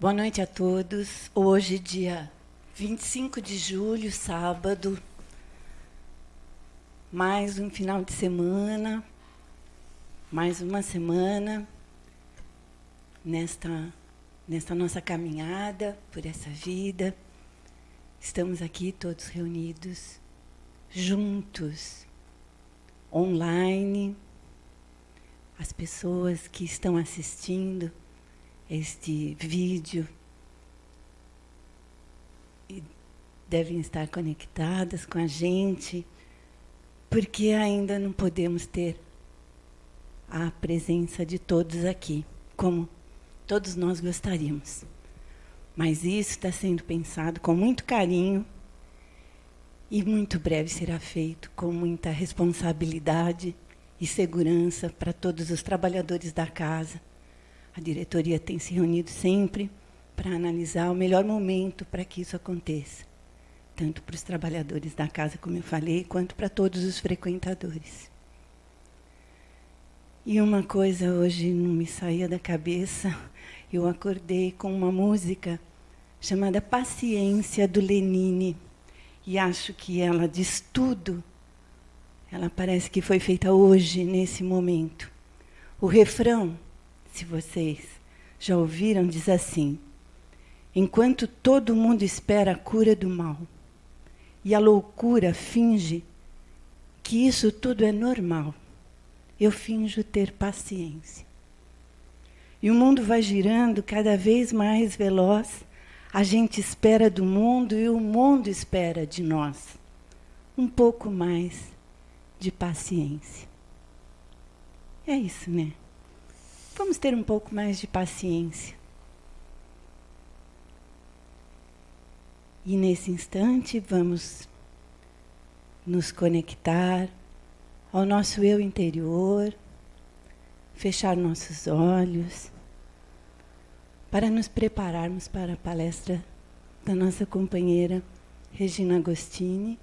Boa noite a todos. Hoje, dia 25 de julho, sábado, mais um final de semana, mais uma semana nesta nossa caminhada por essa vida. Estamos aqui todos reunidos, juntos, online. As pessoas que estão assistindo este vídeo e devem estar conectadas com a gente, porque ainda não podemos ter a presença de todos aqui, como todos nós gostaríamos. Mas isso está sendo pensado com muito carinho e muito breve será feito com muita responsabilidade e segurança para todos os trabalhadores da casa. A diretoria tem se reunido sempre para analisar o melhor momento para que isso aconteça, tanto para os trabalhadores da casa, como eu falei, quanto para todos os frequentadores. E uma coisa hoje não me saía da cabeça, eu acordei com uma música chamada Paciência, do Lenine, e acho que ela diz tudo. Ela parece que foi feita hoje, nesse momento. O refrão, se vocês já ouviram, diz assim: enquanto todo mundo espera a cura do mal e a loucura finge que isso tudo é normal, eu finjo ter paciência. E o mundo vai girando cada vez mais veloz, a gente espera do mundo e o mundo espera de nós um pouco mais de paciência. É isso, né? Vamos ter um pouco mais de paciência. E nesse instante vamos nos conectar ao nosso eu interior, fechar nossos olhos, para nos prepararmos para a palestra da nossa companheira Regina Agostini.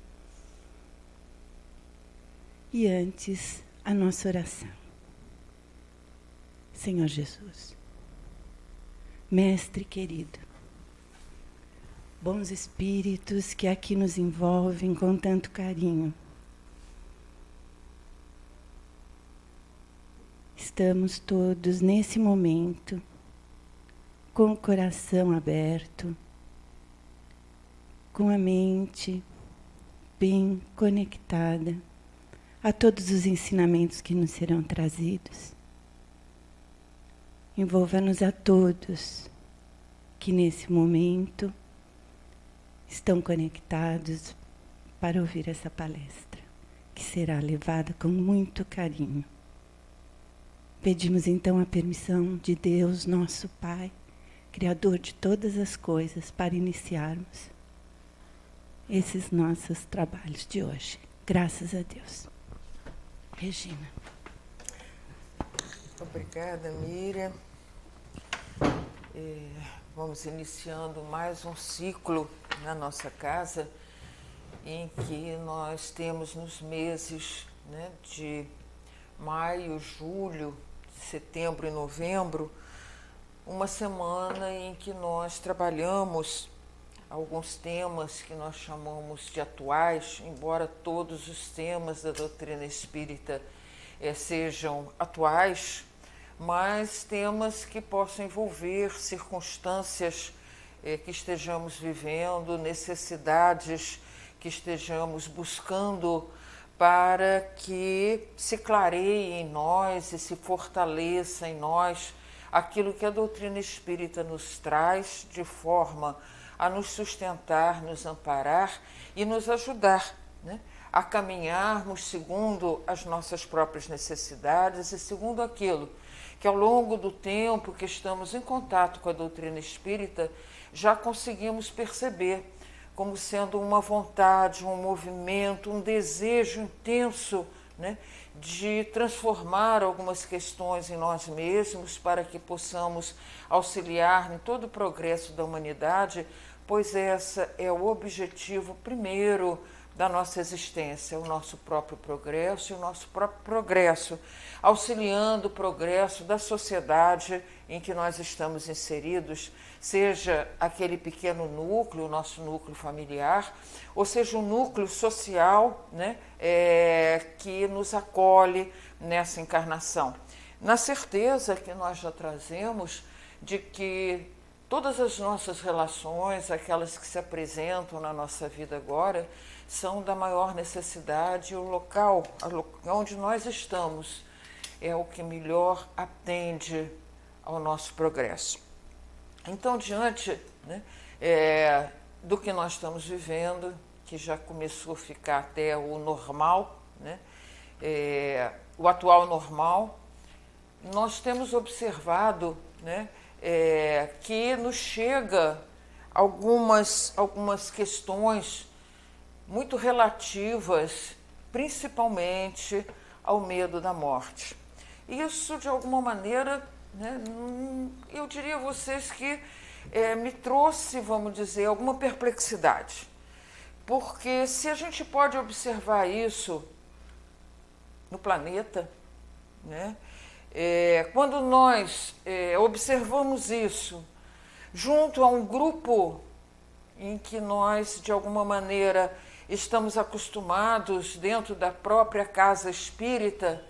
E antes, a nossa oração. Senhor Jesus, Mestre querido, bons espíritos que aqui nos envolvem com tanto carinho, estamos todos nesse momento com o coração aberto, com a mente bem conectada a todos os ensinamentos que nos serão trazidos. Envolva-nos a todos que nesse momento estão conectados para ouvir essa palestra, que será levada com muito carinho. Pedimos então a permissão de Deus, nosso Pai, Criador de todas as coisas, para iniciarmos esses nossos trabalhos de hoje. Graças a Deus. Regina. Obrigada, Miriam. Vamos iniciando mais um ciclo na nossa casa, em que nós temos nos meses, né, de maio, julho, setembro e novembro, uma semana em que nós trabalhamos alguns temas que nós chamamos de atuais, embora todos os temas da doutrina espírita sejam atuais, mas temas que possam envolver circunstâncias que estejamos vivendo, necessidades que estejamos buscando para que se clareie em nós e se fortaleça em nós aquilo que a doutrina espírita nos traz de forma a nos sustentar, nos amparar e nos ajudar, né, a caminharmos segundo as nossas próprias necessidades e segundo aquilo que ao longo do tempo que estamos em contato com a doutrina espírita já conseguimos perceber como sendo uma vontade, um movimento, um desejo intenso, né, de transformar algumas questões em nós mesmos para que possamos auxiliar em todo o progresso da humanidade, pois esse é o objetivo primeiro da nossa existência, o nosso próprio progresso e o nosso próprio progresso, auxiliando o progresso da sociedade em que nós estamos inseridos, seja aquele pequeno núcleo, o nosso núcleo familiar, ou seja um núcleo social, né, que nos acolhe nessa encarnação. Na certeza que nós já trazemos de que todas as nossas relações, aquelas que se apresentam na nossa vida agora, são da maior necessidade, o local onde nós estamos é o que melhor atende ao nosso progresso. Então, diante, né, do que nós estamos vivendo, que já começou a ficar até o normal, né, o atual normal, nós temos observado, né, que nos chega algumas questões muito relativas, principalmente ao medo da morte. Isso, de alguma maneira, né, eu diria a vocês que me trouxe, vamos dizer, alguma perplexidade. Porque se a gente pode observar isso no planeta, né, quando nós observamos isso junto a um grupo em que nós, de alguma maneira, estamos acostumados dentro da própria casa espírita,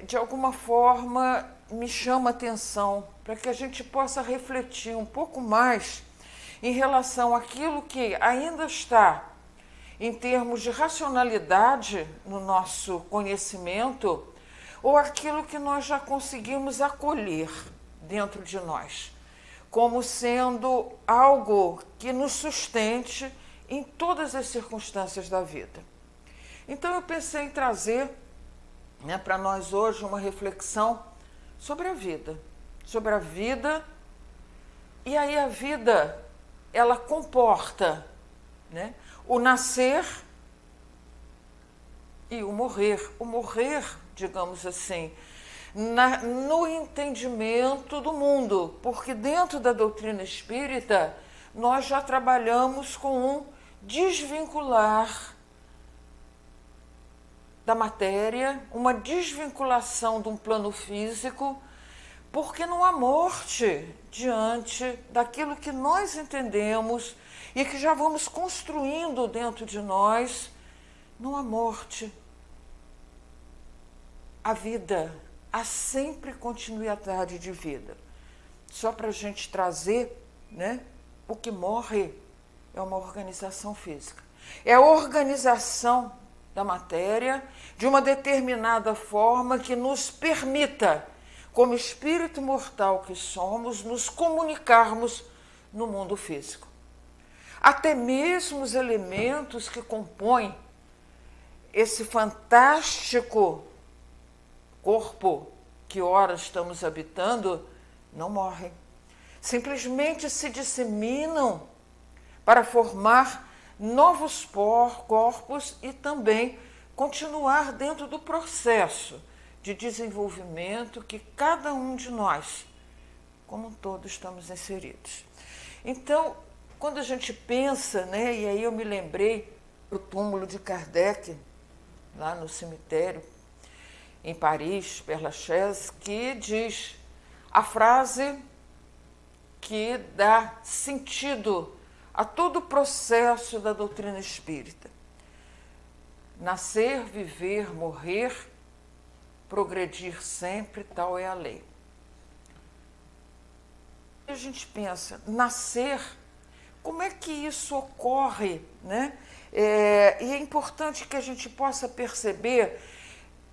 de alguma forma me chama a atenção para que a gente possa refletir um pouco mais em relação àquilo que ainda está em termos de racionalidade no nosso conhecimento ou aquilo que nós já conseguimos acolher dentro de nós, como sendo algo que nos sustente em todas as circunstâncias da vida. Então eu pensei em trazer, né, para nós hoje uma reflexão sobre a vida, e aí a vida, ela comporta, né, o nascer e o morrer, digamos assim, no entendimento do mundo, porque dentro da doutrina espírita nós já trabalhamos com um desvincular da matéria, uma desvinculação de um plano físico, porque não há morte diante daquilo que nós entendemos e que já vamos construindo dentro de nós. Não há morte. A vida, há sempre continuidade de vida. Só para a gente trazer, né, o que morre é uma organização física. É a organização da matéria de uma determinada forma que nos permita, como espírito mortal que somos, nos comunicarmos no mundo físico. Até mesmo os elementos que compõem esse fantástico corpo que ora estamos habitando não morrem. Simplesmente se disseminam para formar novos corpos e também continuar dentro do processo de desenvolvimento que cada um de nós, como um todo, estamos inseridos. Então, quando a gente pensa, né, e aí eu me lembrei do túmulo de Kardec, lá no cemitério, em Paris, Père Lachaise, que diz a frase que dá sentido a todo o processo da doutrina espírita. Nascer, viver, morrer, progredir sempre, tal é a lei. A gente pensa, nascer, como é que isso ocorre, né? E é importante que a gente possa perceber,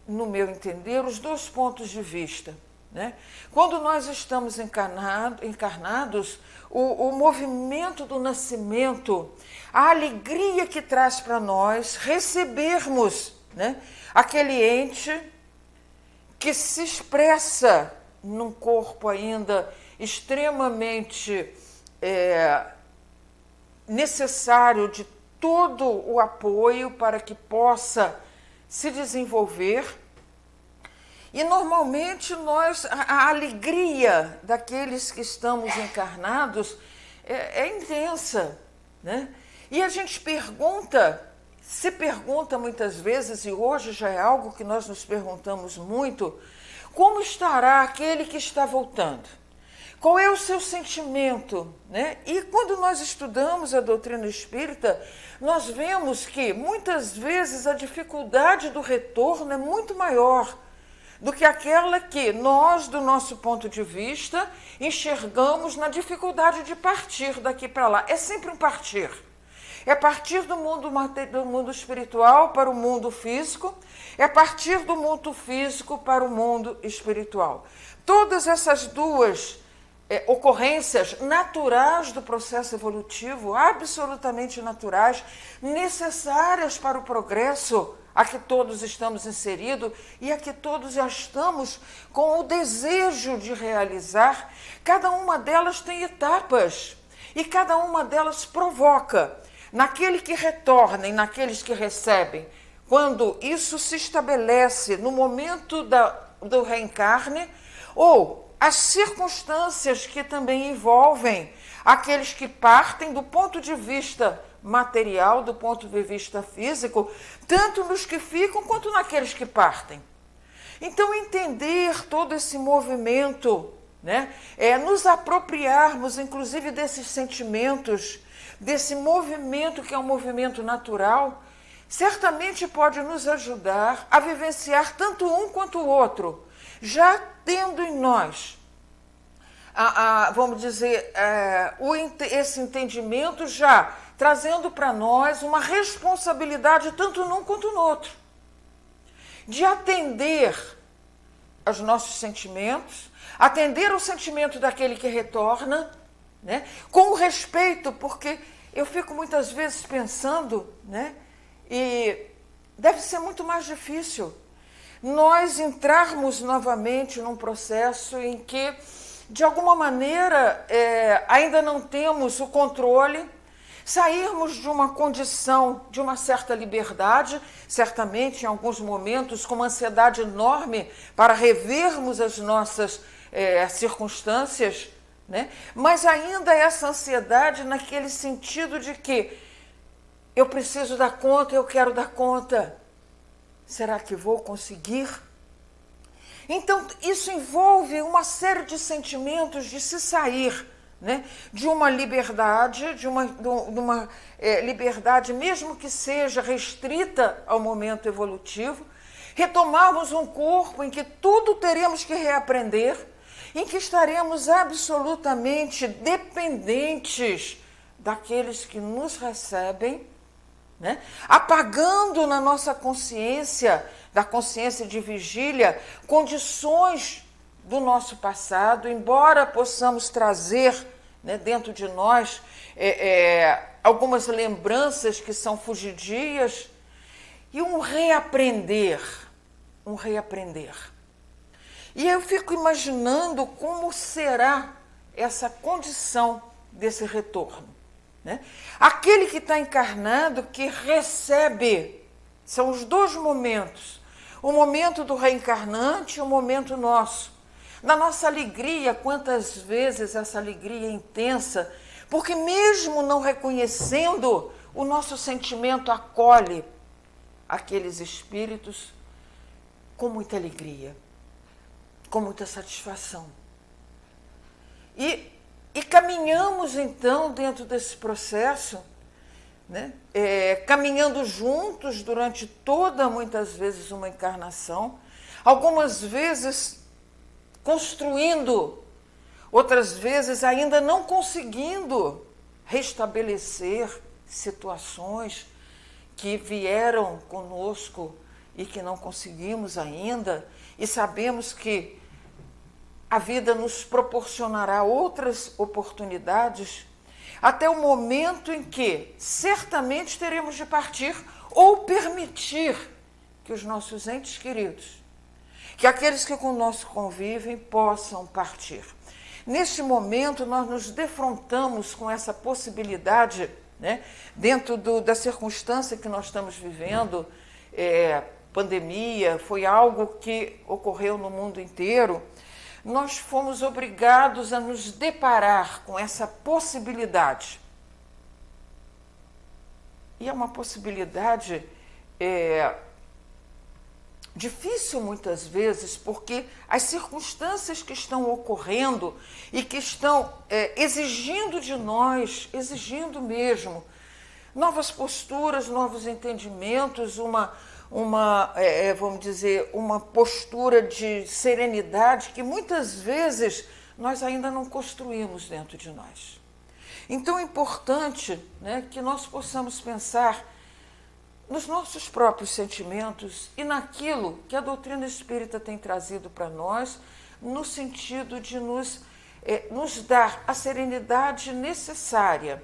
no meu entender, os dois pontos de vista, né? Quando nós estamos encarnados, o movimento do nascimento, a alegria que traz para nós recebermos, né, aquele ente que se expressa num corpo ainda extremamente necessário de todo o apoio para que possa se desenvolver. E normalmente a alegria daqueles que estamos encarnados é intensa, né? E a gente se pergunta muitas vezes, e hoje já é algo que nós nos perguntamos muito, como estará aquele que está voltando? Qual é o seu sentimento, né? E quando nós estudamos a doutrina espírita, nós vemos que muitas vezes a dificuldade do retorno é muito maior do que aquela que nós, do nosso ponto de vista, enxergamos na dificuldade de partir daqui para lá. É sempre um partir. É partir do mundo espiritual para o mundo físico, é partir do mundo físico para o mundo espiritual. Todas essas duas ocorrências naturais do processo evolutivo, absolutamente naturais, necessárias para o progresso a que todos estamos inseridos e a que todos já estamos com o desejo de realizar. Cada uma delas tem etapas e cada uma delas provoca, naquele que retorna e naqueles que recebem, quando isso se estabelece no momento do reencarne, ou as circunstâncias que também envolvem aqueles que partem do ponto de vista material, do ponto de vista físico, tanto nos que ficam quanto naqueles que partem. Então, entender todo esse movimento, né, nos apropriarmos, inclusive, desses sentimentos, desse movimento que é um movimento natural, certamente pode nos ajudar a vivenciar tanto um quanto o outro, já tendo em nós, vamos dizer, esse entendimento, já trazendo para nós uma responsabilidade tanto num quanto no outro, de atender aos nossos sentimentos, atender o sentimento daquele que retorna, né, com respeito, porque eu fico muitas vezes pensando, né, e deve ser muito mais difícil nós entrarmos novamente num processo em que, de alguma maneira, ainda não temos o controle, sairmos de uma condição de uma certa liberdade, certamente em alguns momentos com uma ansiedade enorme para revermos as nossas circunstâncias, né? Mas ainda essa ansiedade naquele sentido de que eu preciso dar conta, eu quero dar conta. Será que vou conseguir? Então, isso envolve uma série de sentimentos de se sair, né, de uma liberdade, de uma liberdade, mesmo que seja restrita ao momento evolutivo, retomarmos um corpo em que tudo teremos que reaprender, em que estaremos absolutamente dependentes daqueles que nos recebem, né? Apagando na nossa consciência, da consciência de vigília, condições do nosso passado, embora possamos trazer, né, dentro de nós algumas lembranças que são fugidias, e um reaprender. E eu fico imaginando como será essa condição desse retorno, né? Aquele que está encarnado, que recebe, são os dois momentos, o momento do reencarnante e o momento nosso. Na nossa alegria, quantas vezes essa alegria é intensa, porque mesmo não reconhecendo, o nosso sentimento acolhe aqueles espíritos com muita alegria, com muita satisfação. E caminhamos, então, dentro desse processo, né, caminhando juntos durante toda, muitas vezes, uma encarnação, algumas vezes construindo, outras vezes ainda não conseguindo restabelecer situações que vieram conosco e que não conseguimos ainda, e sabemos que a vida nos proporcionará outras oportunidades, até o momento em que certamente teremos de partir ou permitir que os nossos entes queridos, que aqueles que conosco convivem, possam partir. Neste momento, nós nos defrontamos com essa possibilidade, né, dentro da circunstância que nós estamos vivendo. Pandemia foi algo que ocorreu no mundo inteiro. Nós fomos obrigados a nos deparar com essa possibilidade. E é uma possibilidade difícil muitas vezes, porque as circunstâncias que estão ocorrendo e que estão exigindo de nós, exigindo mesmo, novas posturas, novos entendimentos, vamos dizer, uma postura de serenidade que muitas vezes nós ainda não construímos dentro de nós. Então é importante, né, que nós possamos pensar nos nossos próprios sentimentos e naquilo que a doutrina espírita tem trazido para nós, no sentido de nos dar a serenidade necessária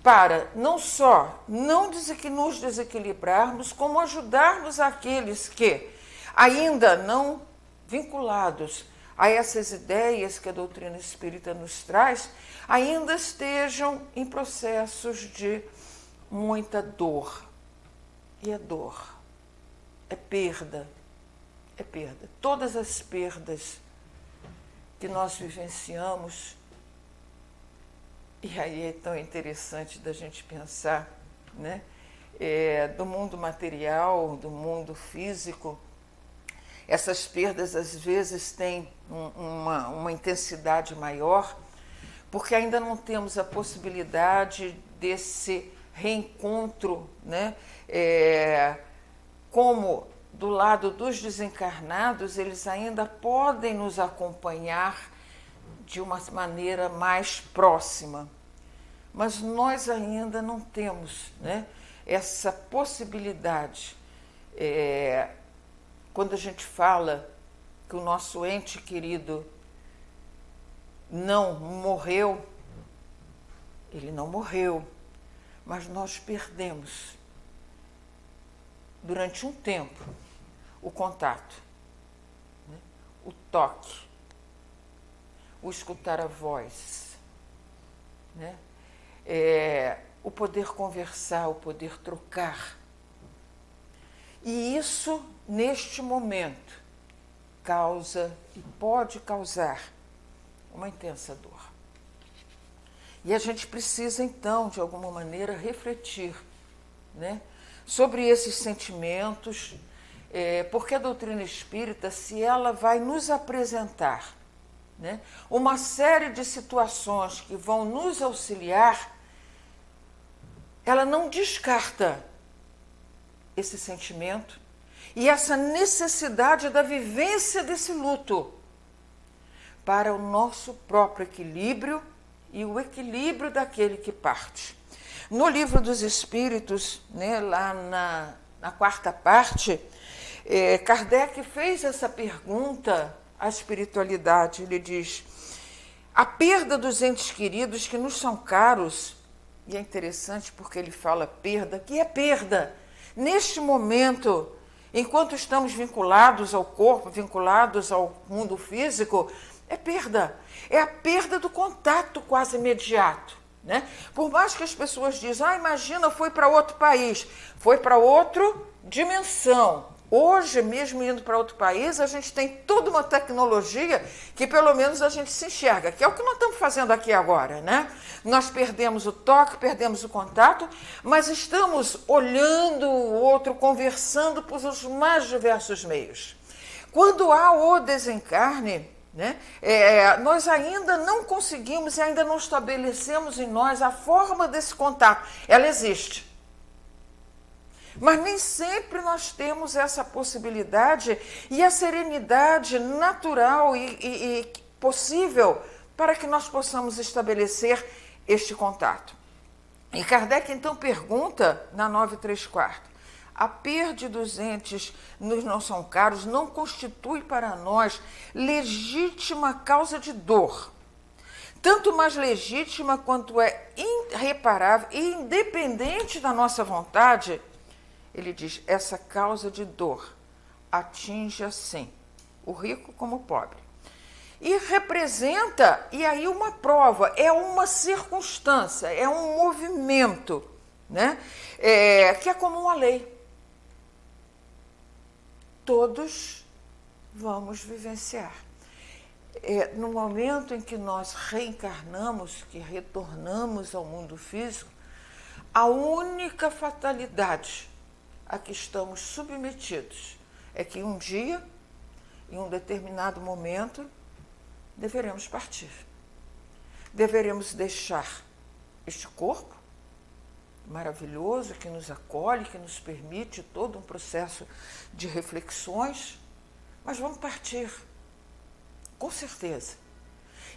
para não só nos desequilibrarmos, como ajudarmos aqueles que, ainda não vinculados a essas ideias que a doutrina espírita nos traz, ainda estejam em processos de muita dor. E é dor, é perda, é perda. Todas as perdas que nós vivenciamos, e aí é tão interessante da gente pensar, né? Do mundo material, do mundo físico, essas perdas às vezes têm uma intensidade maior, porque ainda não temos a possibilidade desse reencontro, né? Como do lado dos desencarnados, eles ainda podem nos acompanhar de uma maneira mais próxima, mas nós ainda não temos, né, essa possibilidade. Quando a gente fala que o nosso ente querido não morreu, ele não morreu, mas nós perdemos durante um tempo o contato, né, o toque, o escutar a voz, né, o poder conversar, o poder trocar. E isso, neste momento, causa e pode causar uma intensa dor. E a gente precisa, então, de alguma maneira, refletir, né, sobre esses sentimentos, porque a doutrina espírita, se ela vai nos apresentar, né, uma série de situações que vão nos auxiliar, ela não descarta esse sentimento e essa necessidade da vivência desse luto para o nosso próprio equilíbrio e o equilíbrio daquele que parte. No Livro dos Espíritos, né, lá na quarta parte, Kardec fez essa pergunta à espiritualidade. Ele diz: a perda dos entes queridos que nos são caros, e é interessante porque ele fala perda, que é perda. Neste momento, enquanto estamos vinculados ao corpo, vinculados ao mundo físico, é perda. É a perda do contato quase imediato, né? Por mais que as pessoas dizem, imagina, foi para outro país, foi para outra dimensão. Hoje, mesmo indo para outro país, a gente tem toda uma tecnologia que pelo menos a gente se enxerga, que é o que nós estamos fazendo aqui agora, né? Nós perdemos o toque, perdemos o contato, mas estamos olhando o outro, conversando por os mais diversos meios. Quando há o desencarne, né, nós ainda não conseguimos e ainda não estabelecemos em nós a forma desse contato. Ela existe. Mas nem sempre nós temos essa possibilidade e a serenidade natural e possível para que nós possamos estabelecer este contato. E Kardec então pergunta na 934, a perda dos entes nos não são caros não constitui para nós legítima causa de dor, tanto mais legítima quanto é irreparável e independente da nossa vontade. Ele diz, essa causa de dor atinge assim o rico como o pobre. E representa, e aí uma prova, é uma circunstância, é um movimento, né, que é comum à lei. Todos vamos vivenciar. No momento em que nós reencarnamos, que retornamos ao mundo físico, A única fatalidade a que estamos submetidos é que um dia, em um determinado momento, deveremos partir. Deveremos deixar este corpo maravilhoso que nos acolhe, que nos permite todo um processo de reflexões, mas vamos partir, com certeza.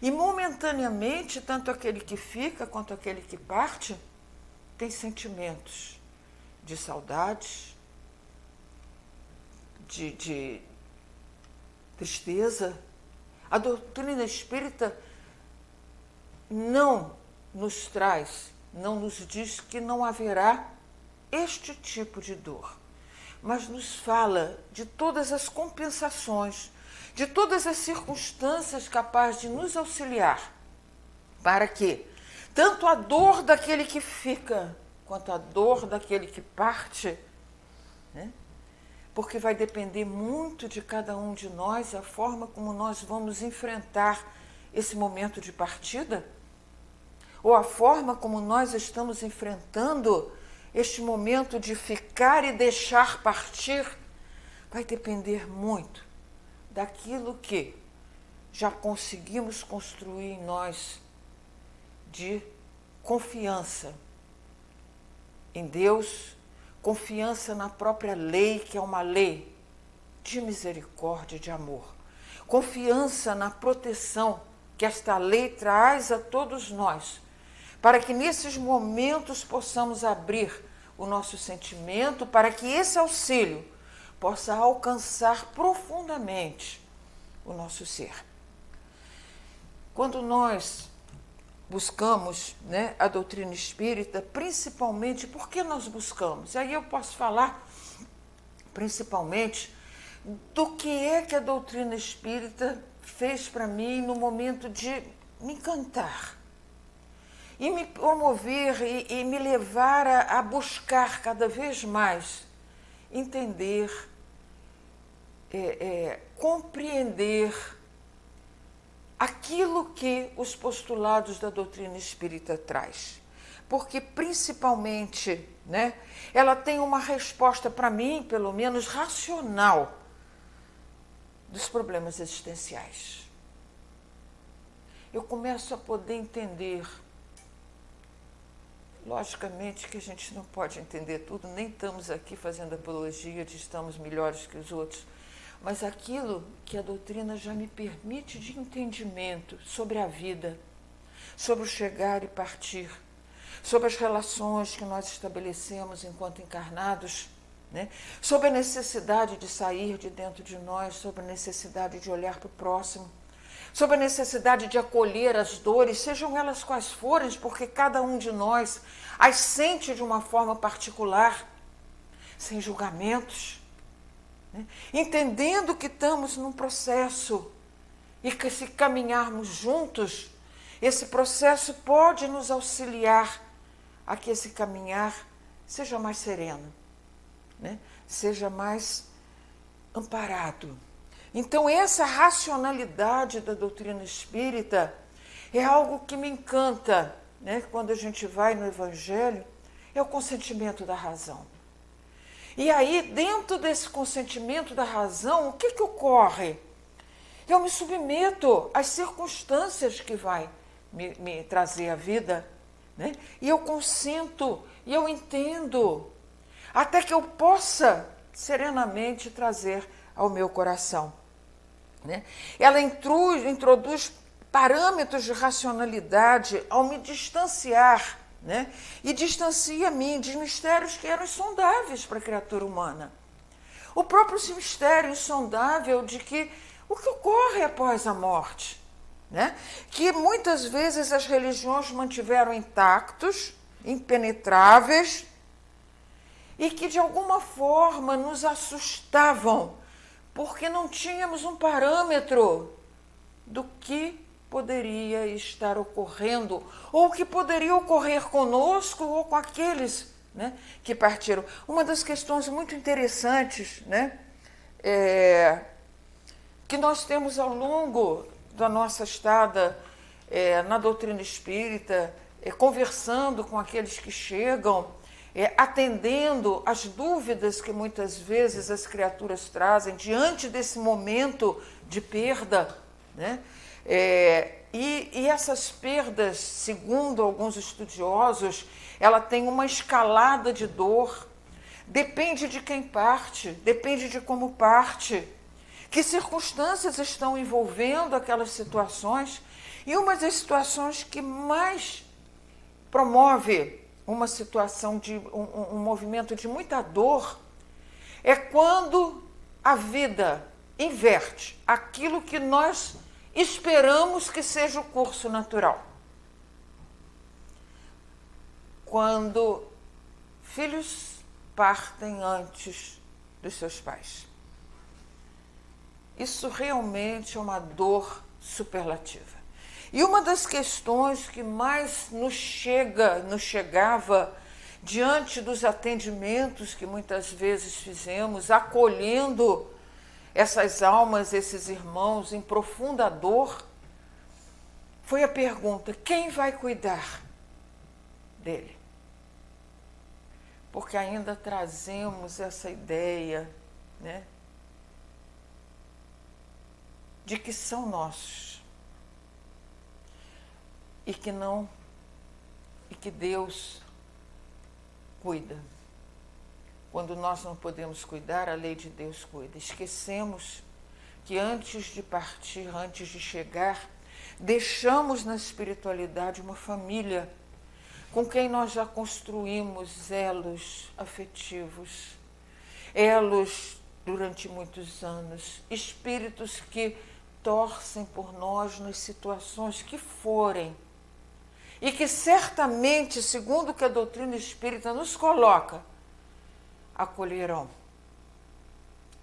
E momentaneamente, tanto aquele que fica quanto aquele que parte tem sentimentos de saudade, de tristeza. A doutrina espírita não nos traz, não nos diz que não haverá este tipo de dor, mas nos fala de todas as compensações, de todas as circunstâncias capazes de nos auxiliar, para que tanto a dor daquele que fica, quanto a dor daquele que parte, né? Porque vai depender muito de cada um de nós a forma como nós vamos enfrentar esse momento de partida, ou a forma como nós estamos enfrentando este momento de ficar e deixar partir, vai depender muito daquilo que já conseguimos construir em nós de confiança em Deus, confiança na própria lei, que é uma lei de misericórdia e de amor. Confiança na proteção que esta lei traz a todos nós, para que nesses momentos possamos abrir o nosso sentimento, para que esse auxílio possa alcançar profundamente o nosso ser. Quando nós buscamos, né, a doutrina espírita, principalmente, por que nós buscamos? Aí eu posso falar principalmente do que é que a doutrina espírita fez para mim no momento de me encantar e me promover e me levar a buscar cada vez mais entender, compreender aquilo que os postulados da doutrina espírita traz. Porque, principalmente, né, ela tem uma resposta, para mim, pelo menos racional, dos problemas existenciais. Eu começo a poder entender. Logicamente que a gente não pode entender tudo, nem estamos aqui fazendo apologia de estamos melhores que os outros, mas aquilo que a doutrina já me permite de entendimento sobre a vida, sobre o chegar e partir, sobre as relações que nós estabelecemos enquanto encarnados, né? Sobre a necessidade de sair de dentro de nós, sobre a necessidade de olhar para o próximo, sobre a necessidade de acolher as dores, sejam elas quais forem, porque cada um de nós as sente de uma forma particular, sem julgamentos, né? Entendendo que estamos num processo e que, se caminharmos juntos, esse processo pode nos auxiliar a que esse caminhar seja mais sereno, né? Seja mais amparado. Então, essa racionalidade da doutrina espírita é algo que me encanta, né? Quando a gente vai no Evangelho, é o consentimento da razão. E aí, dentro desse consentimento da razão, o que ocorre? Eu me submeto às circunstâncias que vai me trazer a vida, né? E eu consento, e eu entendo, até que eu possa serenamente trazer ao meu coração, né? Ela introduz parâmetros de racionalidade ao me distanciar, né? E distancia a mim de mistérios que eram insondáveis para a criatura humana. O próprio mistério insondável de que o que ocorre após a morte, né? Que muitas vezes as religiões mantiveram intactos, impenetráveis, e que de alguma forma nos assustavam, porque não tínhamos um parâmetro do que poderia estar ocorrendo, ou o que poderia ocorrer conosco ou com aqueles, né, que partiram. Uma das questões muito interessantes, né, que nós temos ao longo da nossa estada na doutrina espírita, conversando com aqueles que chegam, atendendo às dúvidas que muitas vezes as criaturas trazem diante desse momento de perda, né? E essas perdas, segundo alguns estudiosos, ela tem uma escalada de dor, depende de quem parte, depende de como parte, que circunstâncias estão envolvendo aquelas situações. E uma das situações que mais promove uma situação de um movimento de muita dor é quando a vida inverte aquilo que nós esperamos que seja o curso natural. Quando filhos partem antes dos seus pais. Isso realmente é uma dor superlativa. E uma das questões que mais nos chegava diante dos atendimentos que muitas vezes fizemos, acolhendo essas almas, esses irmãos em profunda dor, foi a pergunta: quem vai cuidar dele? Porque ainda trazemos essa ideia, né, de que são nossos e que Deus cuida. Quando nós não podemos cuidar, a lei de Deus cuida. Esquecemos que antes de partir, antes de chegar, deixamos na espiritualidade uma família com quem nós já construímos elos afetivos, elos durante muitos anos, espíritos que torcem por nós nas situações que forem e que certamente, segundo o que a doutrina espírita nos coloca, acolherão,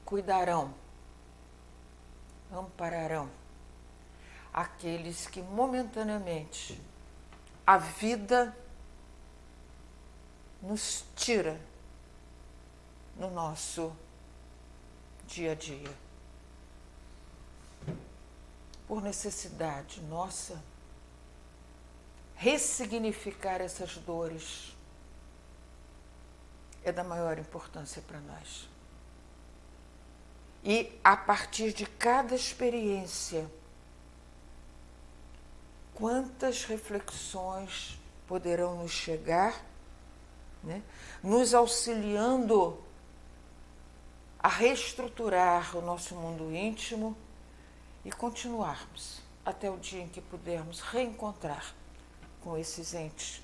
cuidarão, ampararão aqueles que momentaneamente a vida nos tira no nosso dia a dia. Por necessidade nossa, ressignificar essas dores é da maior importância para nós. E a partir de cada experiência, quantas reflexões poderão nos chegar, né, nos auxiliando a reestruturar o nosso mundo íntimo e continuarmos até o dia em que pudermos reencontrar com esses entes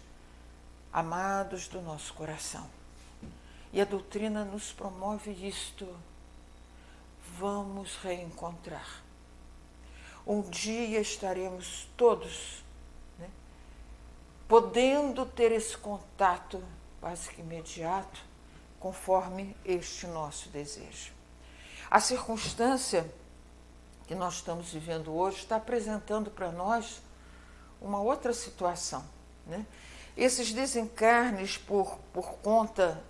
amados do nosso coração. E a doutrina nos promove isto. Vamos reencontrar. Um dia estaremos todos, né, podendo ter esse contato quase que imediato, conforme este nosso desejo. A circunstância que nós estamos vivendo hoje está apresentando para nós uma outra situação, né? Esses desencarnes por conta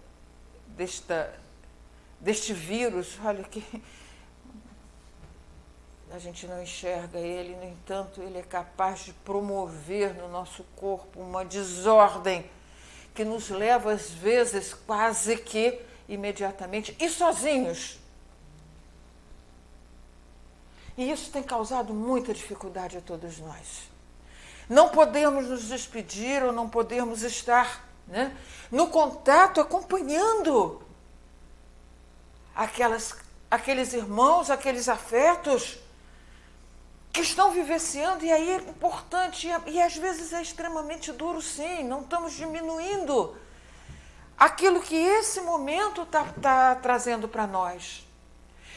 deste vírus, olha que a gente não enxerga ele, no entanto, ele é capaz de promover no nosso corpo uma desordem que nos leva, às vezes, quase que imediatamente, e sozinhos. E isso tem causado muita dificuldade a todos nós. Não podemos nos despedir ou não podemos estar, né, no contato, acompanhando aqueles irmãos, aqueles afetos que estão vivenciando, e aí é importante, e às vezes é extremamente duro, sim, não estamos diminuindo aquilo que esse momento está trazendo para nós.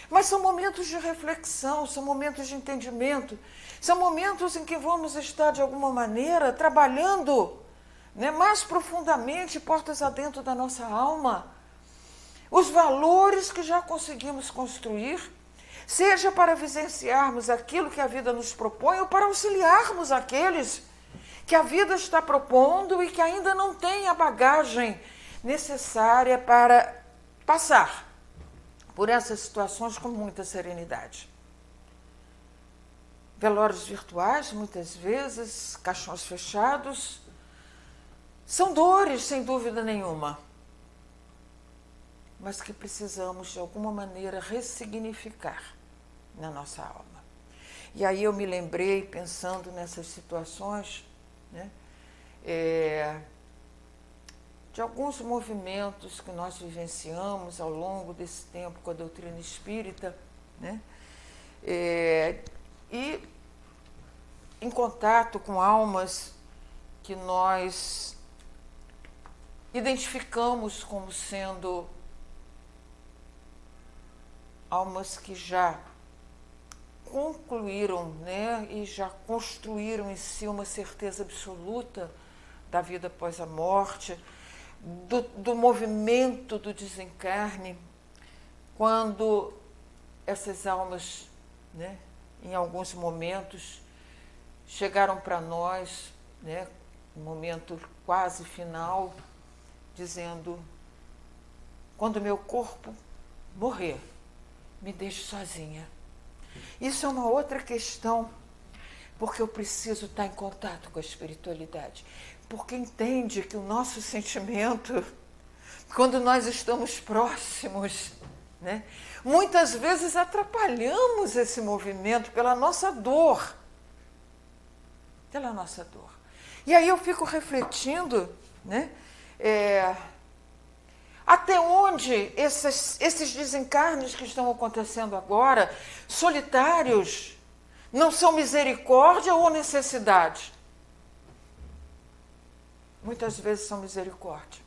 Mas são momentos de reflexão, são momentos de entendimento, são momentos em que vamos estar, de alguma maneira, trabalhando, né, mais profundamente, portas adentro da nossa alma, os valores que já conseguimos construir, seja para vivenciarmos aquilo que a vida nos propõe ou para auxiliarmos aqueles que a vida está propondo e que ainda não têm a bagagem necessária para passar por essas situações com muita serenidade. Velórios virtuais, muitas vezes, caixões fechados, São dores, sem dúvida nenhuma, mas que precisamos, de alguma maneira, ressignificar na nossa alma. E aí eu me lembrei, pensando nessas situações, né, de alguns movimentos que nós vivenciamos ao longo desse tempo com a doutrina espírita, né, e em contato com almas que nós identificamos como sendo almas que já concluíram, né, e já construíram em si uma certeza absoluta da vida após a morte, do movimento do desencarne, quando essas almas, né, em alguns momentos, chegaram para nós, né, no momento quase final, dizendo: quando meu corpo morrer, me deixe sozinha. Isso é uma outra questão, porque eu preciso estar em contato com a espiritualidade, porque entende que o nosso sentimento, quando nós estamos próximos, né, muitas vezes atrapalhamos esse movimento pela nossa dor. Pela nossa dor. E aí eu fico refletindo, né, até onde esses desencarnes que estão acontecendo agora, solitários, não são misericórdia ou necessidade? Muitas vezes são misericórdia.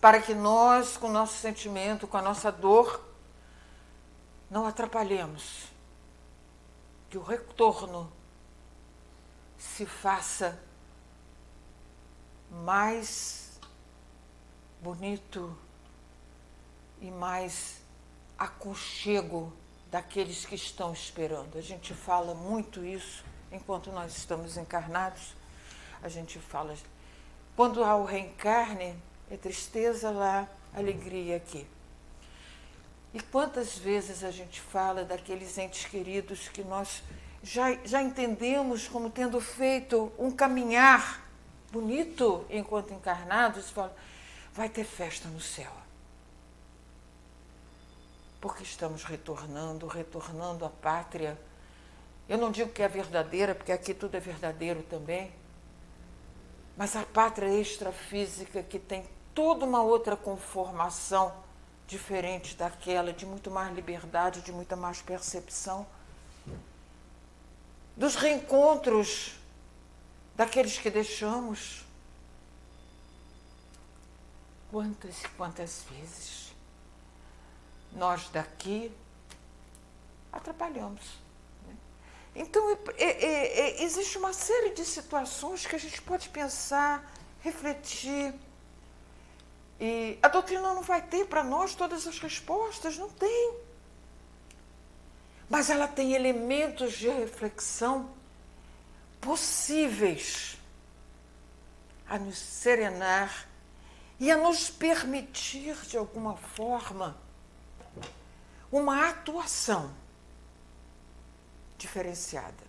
Para que nós, com o nosso sentimento, com a nossa dor, não atrapalhemos que o retorno se faça mais bonito e mais aconchego daqueles que estão esperando. A gente fala muito isso enquanto nós estamos encarnados. A gente fala, quando há o reencarne, é tristeza lá, alegria aqui. E quantas vezes a gente fala daqueles entes queridos que nós já entendemos como tendo feito um caminhar bonito enquanto encarnados, fala, vai ter festa no céu. Porque estamos retornando à pátria. Eu não digo que é verdadeira, porque aqui tudo é verdadeiro também, mas a pátria extrafísica, que tem toda uma outra conformação diferente daquela, de muito mais liberdade, de muita mais percepção, dos reencontros daqueles que deixamos. Quantas e quantas vezes nós daqui atrapalhamos, né? Então, existe uma série de situações que a gente pode pensar, refletir. E a doutrina não vai ter para nós todas as respostas, não tem. Mas ela tem elementos de reflexão possíveis a nos serenar e a nos permitir, de alguma forma, uma atuação diferenciada.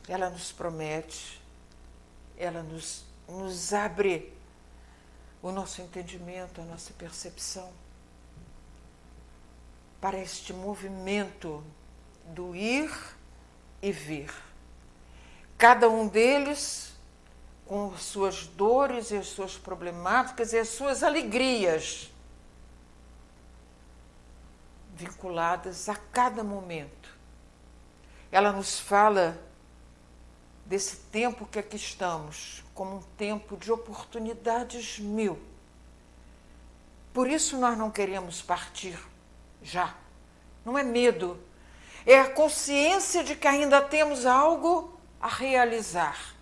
Ela nos promete, ela nos abre o nosso entendimento, a nossa percepção para este movimento do ir e vir. Cada um deles com as suas dores e as suas problemáticas e as suas alegrias vinculadas a cada momento. Ela nos fala desse tempo que aqui estamos, como um tempo de oportunidades mil. Por isso nós não queremos partir já. Não é medo, é a consciência de que ainda temos algo a realizar.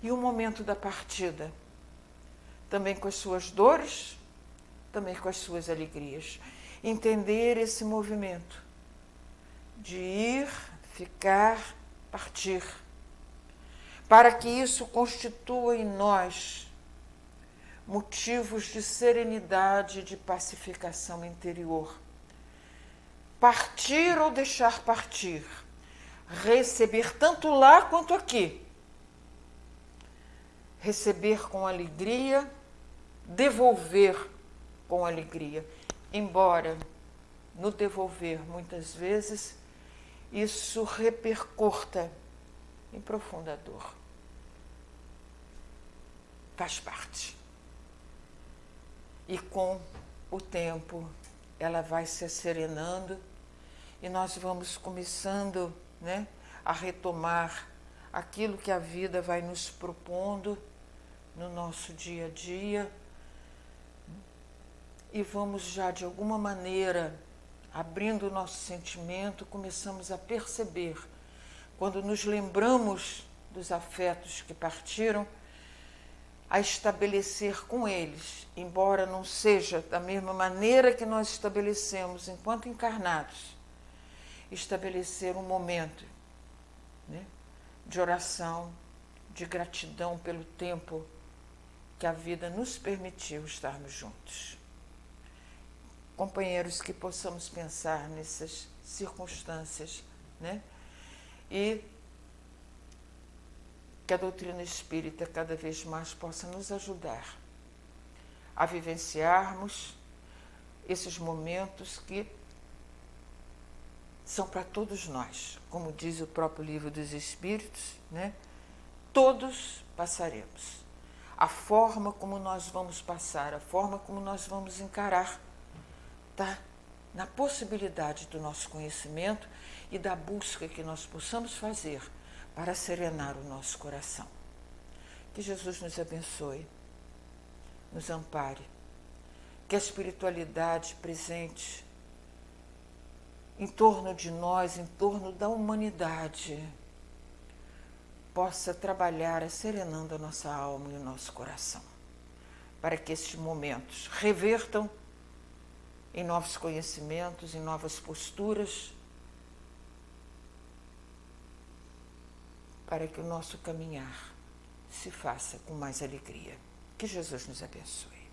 E o momento da partida, também com as suas dores, também com as suas alegrias. Entender esse movimento de ir, ficar, partir, para que isso constitua em nós motivos de serenidade e de pacificação interior. Partir ou deixar partir, receber tanto lá quanto aqui receber com alegria, devolver com alegria. Embora no devolver, muitas vezes, isso repercuta em profunda dor. Faz parte. E com o tempo, ela vai se serenando e nós vamos começando, né, a retomar aquilo que a vida vai nos propondo no nosso dia a dia. E vamos já, de alguma maneira, abrindo o nosso sentimento, começamos a perceber, quando nos lembramos dos afetos que partiram, a estabelecer com eles, embora não seja da mesma maneira que nós estabelecemos enquanto encarnados, estabelecer um momento, né, de oração, de gratidão pelo tempo que a vida nos permitiu estarmos juntos. Companheiros, que possamos pensar nessas circunstâncias, né? E que a doutrina espírita cada vez mais possa nos ajudar a vivenciarmos esses momentos que são para todos nós. Como diz o próprio Livro dos Espíritos, né? Todos passaremos. A forma como nós vamos passar, a forma como nós vamos encarar, está na possibilidade do nosso conhecimento e da busca que nós possamos fazer para serenar o nosso coração. Que Jesus nos abençoe, nos ampare, que a espiritualidade presente em torno de nós, em torno da humanidade, possa trabalhar serenando a nossa alma e o nosso coração, para que esses momentos revertam em novos conhecimentos, em novas posturas, para que o nosso caminhar se faça com mais alegria. Que Jesus nos abençoe.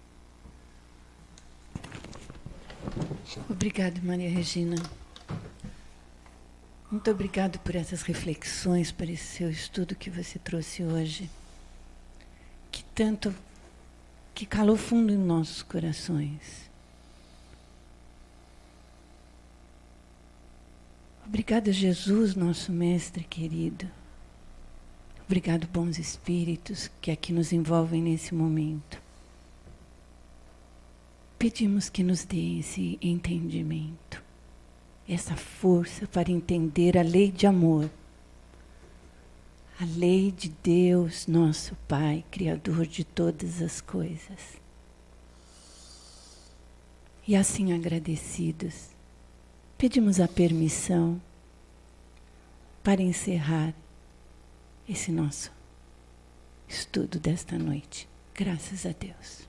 Obrigada, Maria Regina. Muito obrigado por essas reflexões, por esse seu estudo que você trouxe hoje, que calou fundo em nossos corações. Obrigada, Jesus, nosso mestre querido. Obrigado, bons espíritos que aqui nos envolvem nesse momento. Pedimos que nos dê esse entendimento, essa força para entender a lei de amor, a lei de Deus, nosso Pai, Criador de todas as coisas. E assim agradecidos, pedimos a permissão para encerrar esse nosso estudo desta noite. Graças a Deus.